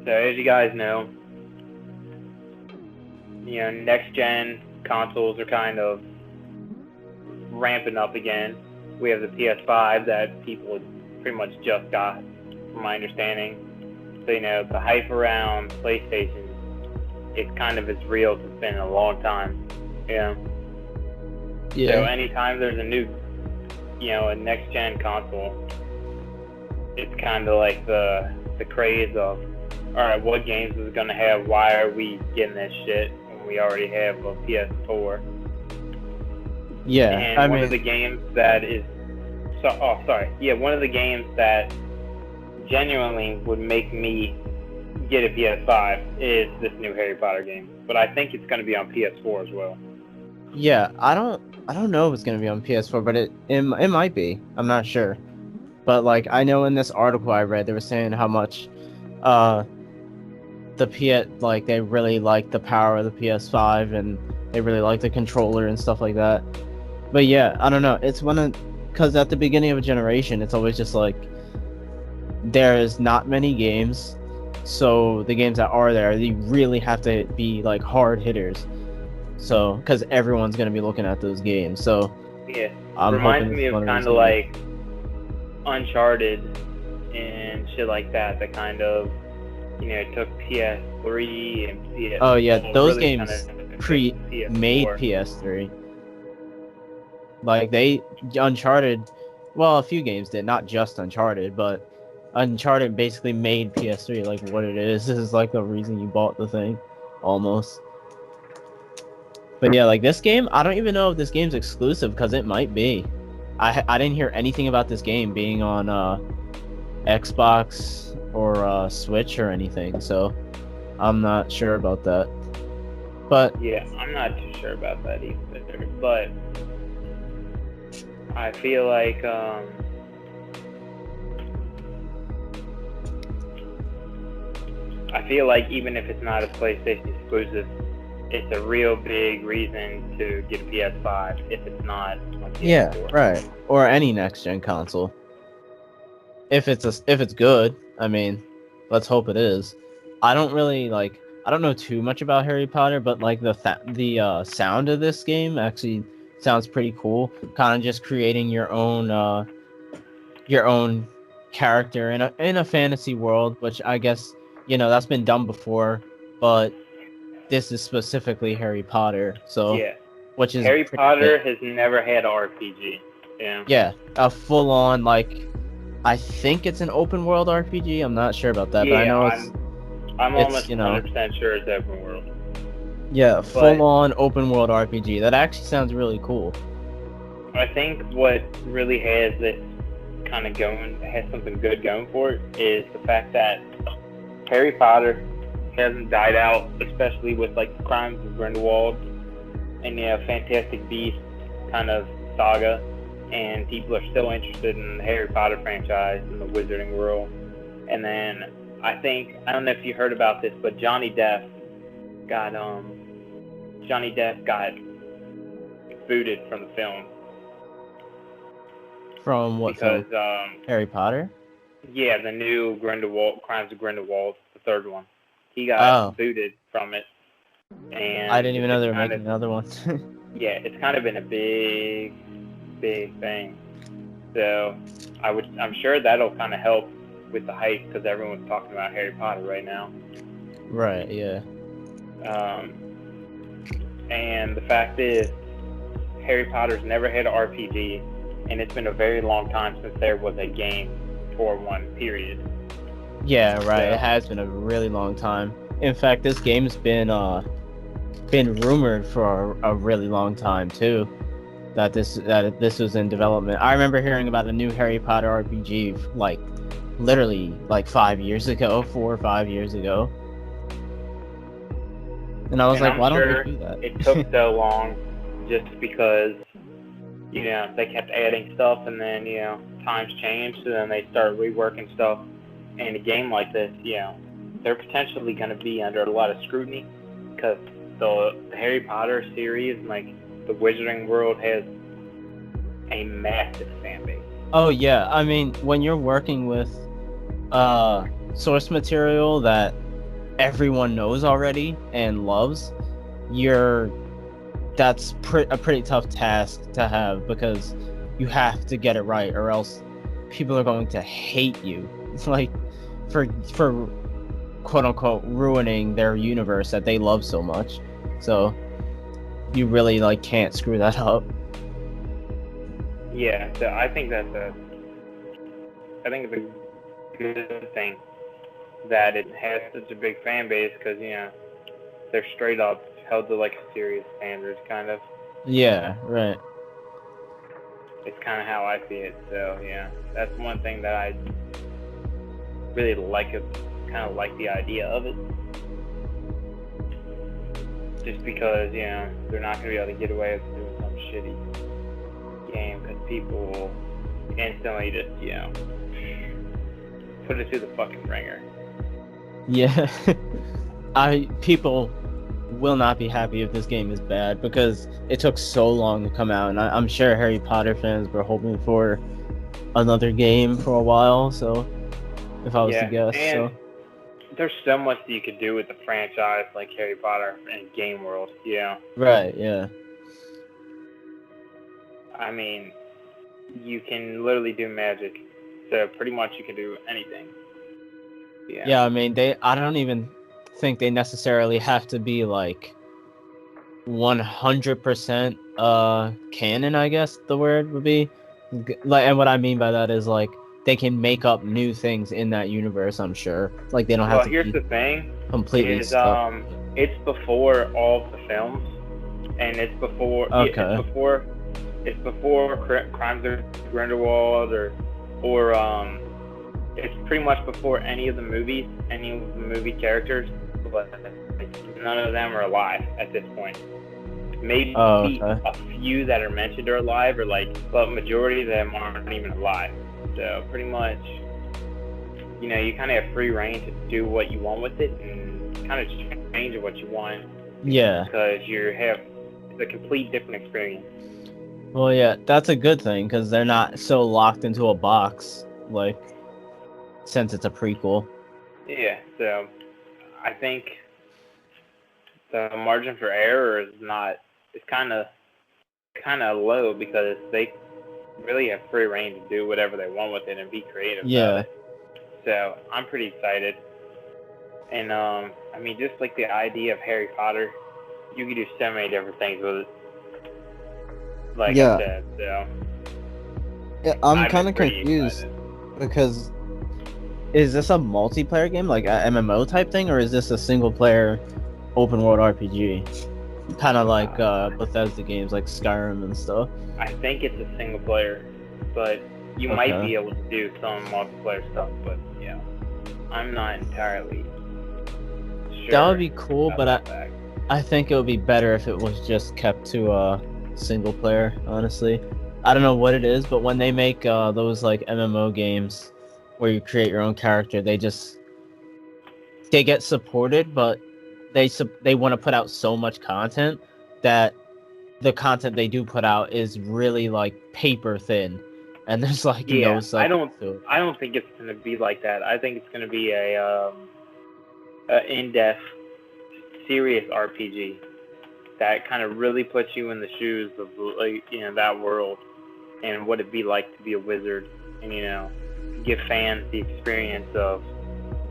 So as you guys know, next gen consoles are kind of ramping up again. We have the PS5 that people pretty much just got, from my understanding. So the hype around PlayStation, it's kind of as real as it's been in a long time. Yeah. So anytime there's a new, a next gen console, it's kind of like the craze of, all right, what games is it gonna have? Why are we getting this shit when we already have a PS4? Yeah, and one of the games that is, one of the games that genuinely would make me get a PS5 is this new Harry Potter game, but I think it's gonna be on PS4 as well. Yeah, I don't know if it's gonna be on PS4, but it might be. I'm not sure. But like I know in this article I read, they were saying how much they really like the power of the PS5 and they really like the controller and stuff like that. But yeah, I don't know. It's because at the beginning of a generation, it's always just like there's not many games, so the games that are there, they really have to be like hard hitters. So because everyone's gonna be looking at those games, so yeah, reminds me of kind of like Uncharted and shit like that. That kind of took PS3 and PS. Oh yeah, those really games made PS3. Like Uncharted, well, a few games did, not just Uncharted, but Uncharted basically made PS3 like what it is. This is like the reason you bought the thing, almost. But yeah, like this game, I don't even know if this game's exclusive because it might be. I didn't hear anything about this game being on Xbox or Switch or anything, so I'm not sure about that. But yeah, I'm not too sure about that either. But I feel like even if it's not a PlayStation exclusive, it's a real big reason to get a PS5 if it's not on PS4. Yeah, right. Or any next gen console. If it's good, I mean, let's hope it is. I don't know too much about Harry Potter, but like the sound of this game actually sounds pretty cool. Kind of just creating your own character in a fantasy world, which I guess that's been done before, but this is specifically Harry Potter, so yeah. Which is Harry Potter has never had an RPG. Yeah. Yeah, a full on I think it's an open world RPG. I'm not sure about that, but I know I'm almost 100% sure it's open world. Yeah, full on open world RPG. That actually sounds really cool. I think what really has this kind of has something good going for it is the fact that Harry Potter hasn't died out, especially with like the Crimes of Grindelwald and Fantastic Beasts kind of saga, and people are still interested in the Harry Potter franchise and the Wizarding world. And then I don't know if you heard about this, but Johnny Depp got booted from the film. From what? Because Harry Potter? Yeah, the new Crimes of Grindelwald, the third one. He got booted from it. And I didn't even know they were making another one. Yeah, it's kind of been a big thing. So I'm sure that'll kind of help with the hype because everyone's talking about Harry Potter right now. Right, yeah. And the fact is, Harry Potter's never had an RPG, and it's been a very long time since there was a game for one, period. Yeah, right. So, it has been a really long time. In fact, this game's been rumored for a really long time too. That this was in development. I remember hearing about a new Harry Potter RPG literally 5 years ago, 4 or 5 years ago. And I was like, why don't we do that? It took so long just because they kept adding stuff, and then times changed, and then they started reworking stuff. And a game like this, they're potentially going to be under a lot of scrutiny because the Harry Potter series, like the Wizarding world, has a massive fan base. Oh yeah, I mean, when you're working with source material that everyone knows already and loves, that's a pretty tough task to have, because you have to get it right, or else people are going to hate you. It's like for quote unquote ruining their universe that they love so much. So you really like can't screw that up. Yeah, so I think it's a good thing that it has such a big fan base, because they're straight up held to like a serious standards, kind of. Yeah, right. It's kind of how I see it. So yeah, that's one thing that I really like. Kind of like the idea of it, just because they're not gonna be able to get away with doing some shitty game, because people will instantly just put it through the fucking ringer. Yeah. People will not be happy if this game is bad, because it took so long to come out, and I'm sure Harry Potter fans were hoping for another game for a while. So if I was to guess, and there's so much that you could do with the franchise, like Harry Potter and game world. Right. Yeah. I mean, you can literally do magic, so pretty much you can do anything. Yeah, I mean, I don't even think they necessarily have to be like 100% canon, I guess the word would be. Like, and what I mean by that is like they can make up new things in that universe, I'm sure. Like they don't have to. Well, here's the thing. Completely stuck. It's before all of the films, and it's before. Okay. It's before Crimes of Grindelwald, or it's pretty much before any of the movies, any of the movie characters, but none of them are alive at this point. Maybe a few that are mentioned are alive, but majority of them aren't even alive. So pretty much, you kind of have free reign to do what you want with it, and kind of change what you want. Yeah. Because it's a complete different experience. Well, yeah, that's a good thing, because they're not so locked into a box, like, since it's a prequel. Yeah, so I think the margin for error is kind of low, because they really have free reign to do whatever they want with it and be creative about it. So I'm pretty excited. And I mean, just like the idea of Harry Potter, you could do so many different things with it. Like I said, so yeah, I'm kind of confused because is this a multiplayer game, like a MMO type thing, or is this a single player open world RPG? Kind of like Bethesda games like Skyrim and stuff. I think it's a single player, but you might be able to do some multiplayer stuff, but yeah, I'm not entirely sure. That would be cool, but I think it would be better if it was just kept to single player, honestly. I don't know what it is, but when they make those like MMO games where you create your own character, they get supported, but they want to put out so much content that the content they do put out is really like paper thin, and there's like no substance. I don't think it's gonna be like that. I think it's gonna be a in-depth, serious RPG that kind of really puts you in the shoes of that world and what it'd be like to be a wizard, and give fans the experience of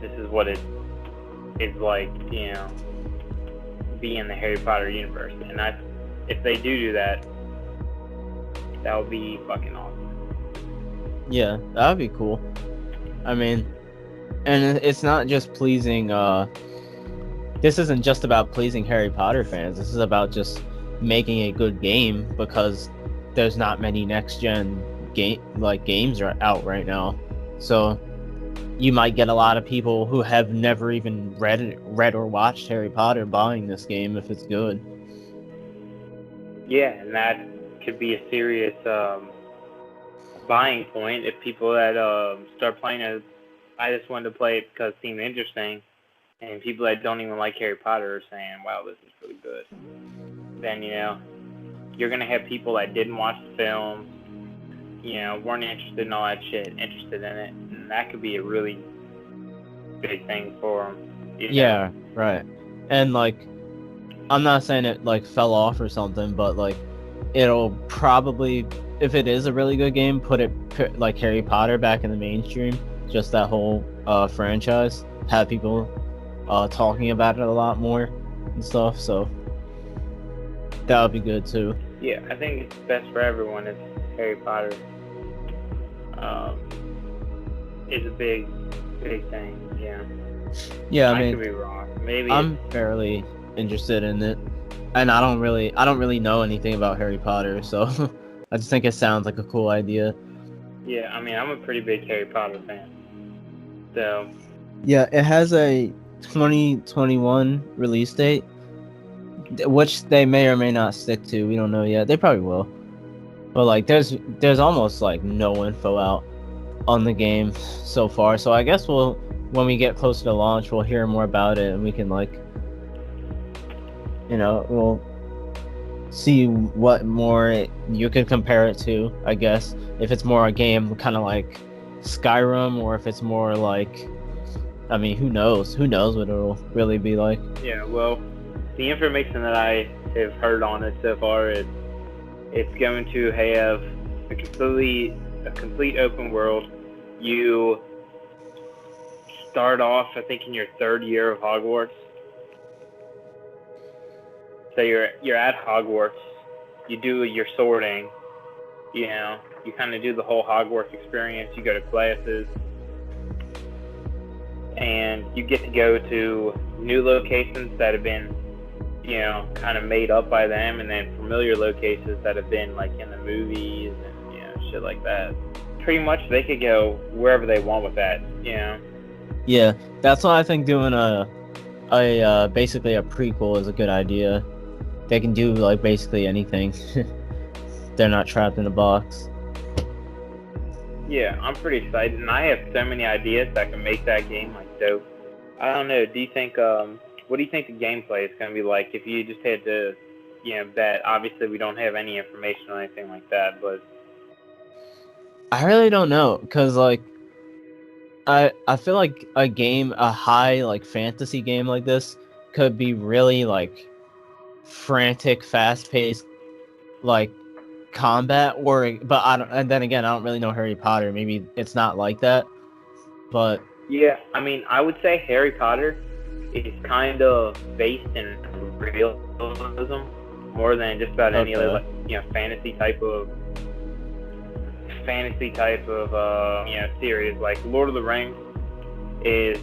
this is what it is like, be in the Harry Potter universe. And if they do that, that would be fucking awesome. Yeah, that would be cool. I mean, and it's not just pleasing. This isn't just about pleasing Harry Potter fans. This is about just making a good game, because there's not many next gen games are out right now. So you might get a lot of people who have never even read or watched Harry Potter buying this game if it's good. Yeah, and that could be a serious buying point if people that start playing it. I just wanted to play it because it seemed interesting, and people that don't even like Harry Potter are saying, "Wow, this is really good." Then you're gonna have people that didn't watch the films, weren't interested in all that shit, interested in it, and that could be a really big thing for them. You know? Yeah, right. And like, I'm not saying it like fell off or something, but like, it'll probably, if it is a really good game, put like Harry Potter back in the mainstream. Just that whole franchise, have people talking about it a lot more and stuff. So that would be good too. Yeah, I think it's best for everyone if Harry Potter is a big thing. Yeah. Yeah, I mean, could be wrong. Maybe I'm fairly interested in it, and I don't really know anything about Harry Potter, so I just think it sounds like a cool idea. Yeah, I mean, I'm a pretty big Harry Potter fan. So. Yeah, it has a 2021 release date, which they may or may not stick to. We don't know yet. They probably will. But like, there's almost like no info out on the game so far. So I guess when we get closer to launch, we'll hear more about it, and we can like, we'll see what more you could compare it to. I guess if it's more a game kind of like Skyrim, or if it's more like, I mean, who knows? Who knows what it'll really be like? Yeah, well, the information that I have heard on it so far is it's going to have a complete open world. You start off, I think, in your third year of Hogwarts. So you're at Hogwarts. You do your sorting. You kind of do the whole Hogwarts experience. You go to classes. And you get to go to new locations that have been, kind of made up by them, and then familiar locations that have been like in the movies and shit like that. Pretty much, they could go wherever they want with that. Yeah, that's why I think doing a basically a prequel is a good idea. They can do like basically anything. They're not trapped in a box. Yeah, I'm pretty excited, and I have so many ideas that can make that game like dope. I don't know. Do you think? What do you think the gameplay is going to be like if you just had to, bet? Obviously, we don't have any information or anything like that, but I really don't know, cause like, I feel like a high like fantasy game like this could be really like frantic, fast paced, like combat, but I don't. And then again, I don't really know Harry Potter. Maybe it's not like that, but yeah, I mean, I would say Harry Potter is kind of based in realism more than just about any other fantasy type of series. Like Lord of the Rings is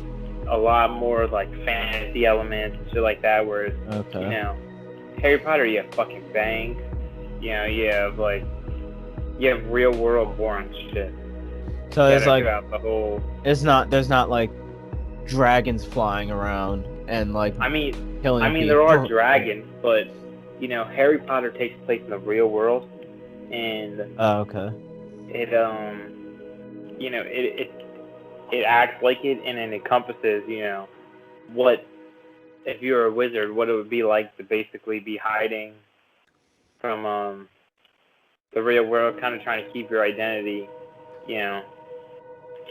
a lot more like fantasy elements and shit like that, whereas Harry Potter, you have fucking bangs, you have real world boring shit. So it's like there's not like dragons flying around and like killing people. There are dragons, but Harry Potter takes place in the real world, and it acts like it, and it encompasses what, if you're a wizard, what it would be like to basically be hiding from the real world, kind of trying to keep your identity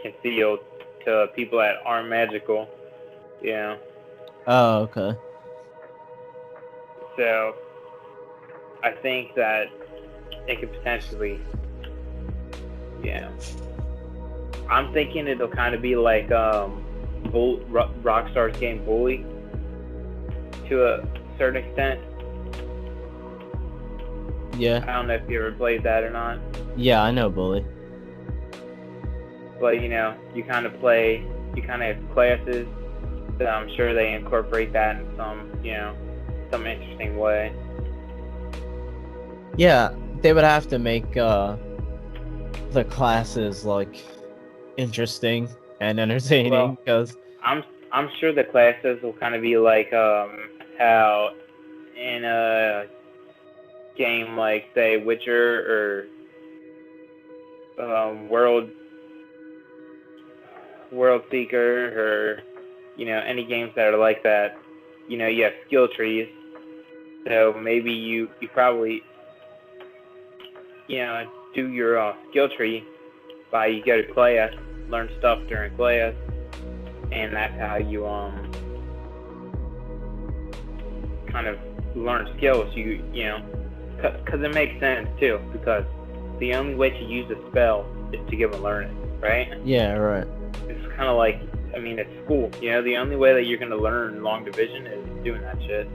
concealed to people that aren't magical. Oh, okay. So I think that it could potentially, I'm thinking it'll kind of be like Rockstar's game Bully to a certain extent. Yeah. I don't know if you ever played that or not. Yeah, I know Bully. But you kind of have classes, so I'm sure they incorporate that in some interesting way. Yeah, they would have to make the classes like interesting and entertaining, because I'm sure the classes will kind of be like how in a game like say Witcher or World Seeker, or any games that are like that. You have skill trees, so maybe you probably do your skill tree by you go to class, learn stuff during class, and that's how you kind of learn skills, you know, because it makes sense too, because the only way to use a spell is to give and learn it, right? Yeah, right. It's kind of like, I mean, it's school, you know, the only way that you're going to learn long division is doing that shit.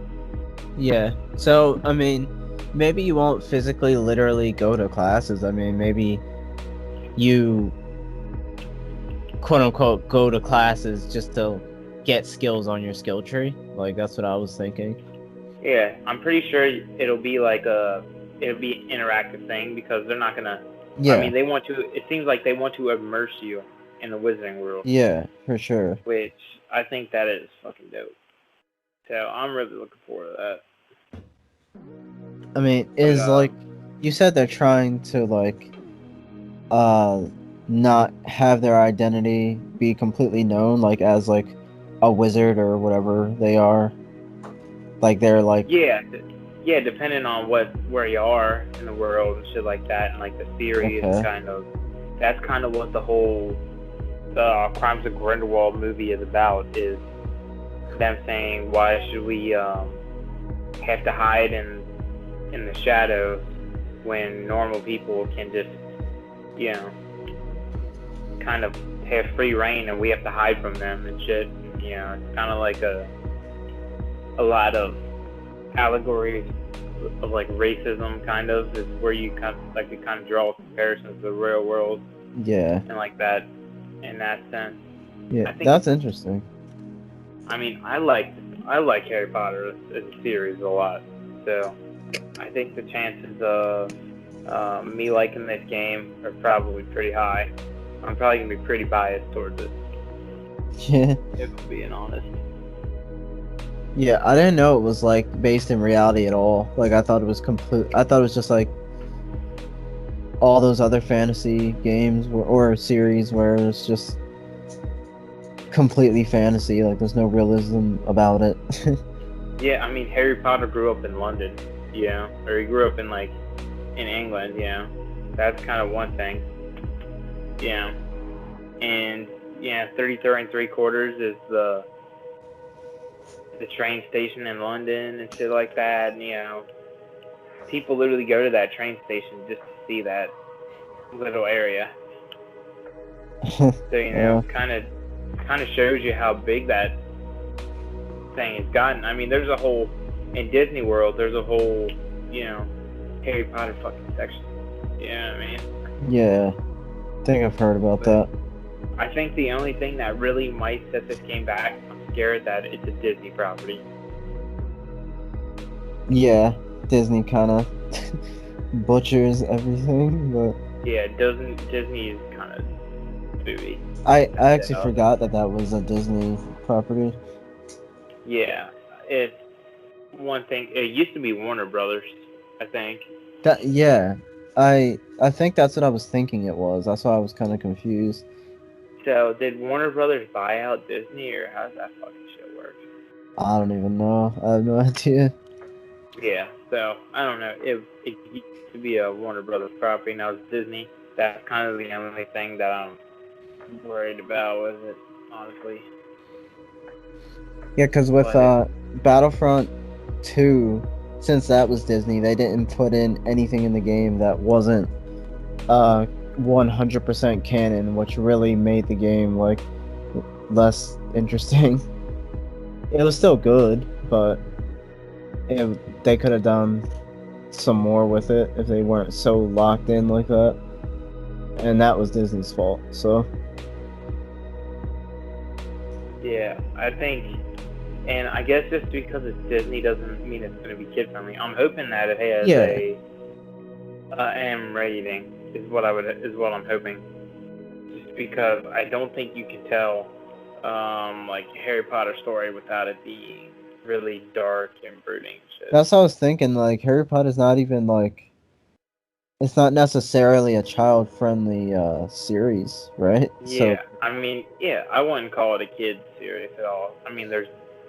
Yeah, so, I mean, maybe you won't physically, literally go to classes. I mean, maybe you, quote-unquote, go to classes just to get skills on your skill tree. Like, that's what I was thinking. Yeah, I'm pretty sure it'll be like it'll be an interactive thing, because they're not going to, Yeah. I mean, it seems like they want to immerse you in the wizarding world. Yeah, for sure. Which I think that is fucking dope. So I'm really looking forward to that. I mean, like, you said they're trying to, like, not have their identity be completely known, like, as, like, a wizard or whatever they are. Like, they're, like... Yeah, depending on where you are in the world and shit like that, and, like, the theory is kind of... That's kind of what the whole Crimes of Grindelwald movie is about, is them saying, why should we have to hide in the shadows when normal people can just, you know, kind of have free reign, and we have to hide from them and shit. You know, it's kind of like a lot of allegories of like racism, kind of, is where you kind of draw comparisons to the real world. Yeah. And like that, in that sense. Yeah, that's interesting. I mean, I like Harry Potter as a series a lot, so I think the chances of me liking this game are probably pretty high. I'm probably gonna be pretty biased towards it. Yeah. If I'm being honest. Yeah, I didn't know it was like based in reality at all. Like, I thought it was just like all those other fantasy games or series where it's just completely fantasy. Like, there's no realism about it. Yeah, I mean, Harry Potter grew up in London, you know, or he grew up in like in England, you know. That's kind of one thing. Yeah, and yeah, 33 3/4 is the train station in London and shit like that. And, you know, people literally go to that train station just to see that little area. So, you know, kind of shows you how big that thing has gotten. I mean, there's a whole, in Disney World, there's a whole, you know, Harry Potter fucking section. You know what I mean? Yeah, I think I've heard about that. I think the only thing that really might set this game back, I'm scared that it's a Disney property. Yeah, Disney kind of butchers everything, but... Yeah, Disney is kind of booty. I actually forgot that was a Disney property. Yeah, it's one thing. It used to be Warner Brothers, I think. Yeah, I think that's what I was thinking it was. That's why I was kind of confused. So, did Warner Brothers buy out Disney, or how's that fucking shit work? I don't even know. I have no idea. Yeah, so, I don't know. It used to be a Warner Brothers property, now it's Disney. That's kind of the only thing that I'm worried about with it, honestly. Yeah, because with Battlefront 2, since that was Disney, they didn't put in anything in the game that wasn't 100% canon, which really made the game like less interesting. It was still good, but they could have done some more with it if they weren't so locked in like that. And that was Disney's fault, so. Yeah, I think, and I guess just because it's Disney doesn't mean it's going to be kid friendly. I'm hoping that it has a M rating is what I'm hoping. Just because I don't think you can tell like Harry Potter story without it being really dark and brooding shit. That's what I was thinking. Like, Harry Potter's not even like, it's not necessarily a child friendly series, right? Yeah, so, I mean, yeah, I wouldn't call it a kid series at all. I mean, there's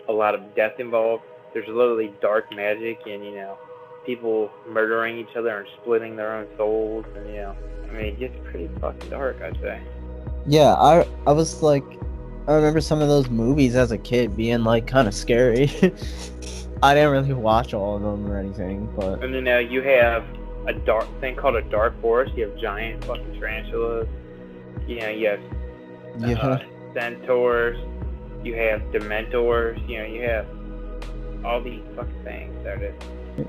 a lot of death involved. There's literally dark magic and, you know, people murdering each other and splitting their own souls, and, you know, I mean, it gets pretty fucking dark, I'd say. Yeah, I was like, I remember some of those movies as a kid being like kind of scary. I didn't really watch all of them or anything, but. And then you have a dark thing called a dark forest. You have giant fucking tarantulas. You know, you have centaurs. You have dementors. You know, you have all these fucking things that are.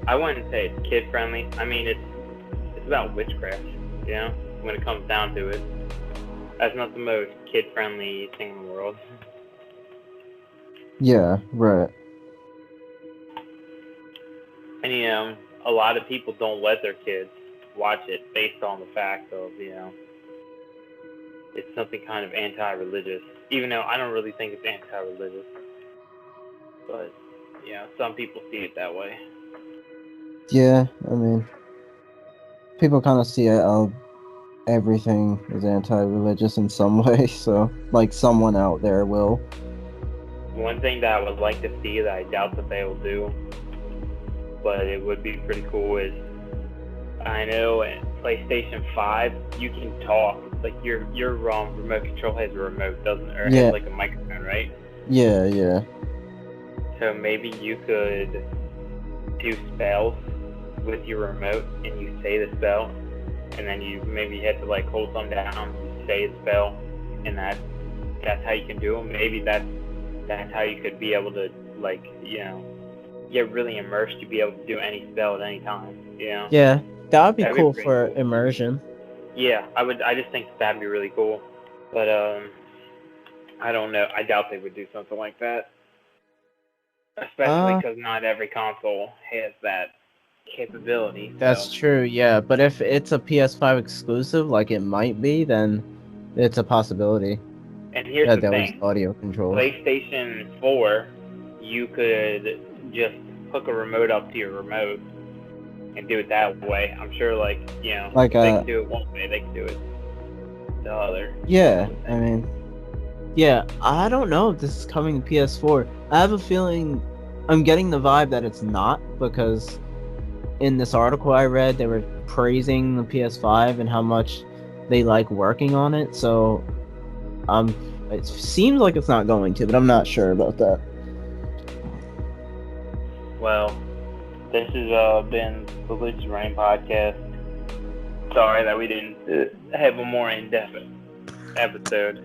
I wouldn't say it's kid friendly. I mean, it's about witchcraft. You know, when it comes down to it, that's not the most kid friendly thing in the world. Yeah, right. And you know, a lot of people don't let their kids watch it based on the fact of, you know, it's something kind of anti-religious. Even though I don't really think it's anti-religious, but you know, some people see it that way. Yeah, I mean, people kind of see everything is anti-religious in some way, so like someone out there will. One thing that I would like to see that I doubt that they will do, but it would be pretty cool, is I know in PlayStation 5 you can talk. Like your remote control has a remote, doesn't it? Or has like a microphone, right? Yeah, yeah. So maybe you could do spells with your remote, and you say the spell, and then you maybe have to like hold them down, say the spell, and that's how you can do them. Maybe that's how you could be able to, like, you know, get really immersed to be able to do any spell at any time, you know? Yeah, that would be cool for immersion. Yeah, I just think that'd be really cool. But, I don't know. I doubt they would do something like that. Especially because not every console has that capability. That's true, yeah. But if it's a PS5 exclusive, like it might be, then it's a possibility. And here's the thing. Audio control. PlayStation 4, you could just hook a remote up to your remote and do it that way. I'm sure, like, you know, like they can do it one way, they can do it the other. Yeah, I mean, yeah, I don't know if this is coming to PS4. I have a feeling, I'm getting the vibe that it's not, because in this article I read, they were praising the PS5 and how much they like working on it, so it seems like it's not going to, but I'm not sure about that. Well, this has been the Lucid Rain podcast. Sorry that we didn't have a more in-depth episode.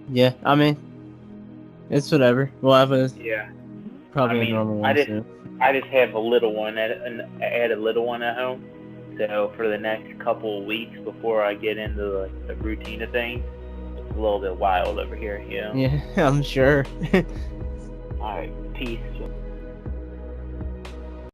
Yeah, I mean, it's whatever. We'll have a probably a normal one soon. I just have a little one I had a little one at home, so for the next couple of weeks before I get into the routine of things, it's a little bit wild over here, you know? Yeah, I'm sure. Alright, peace.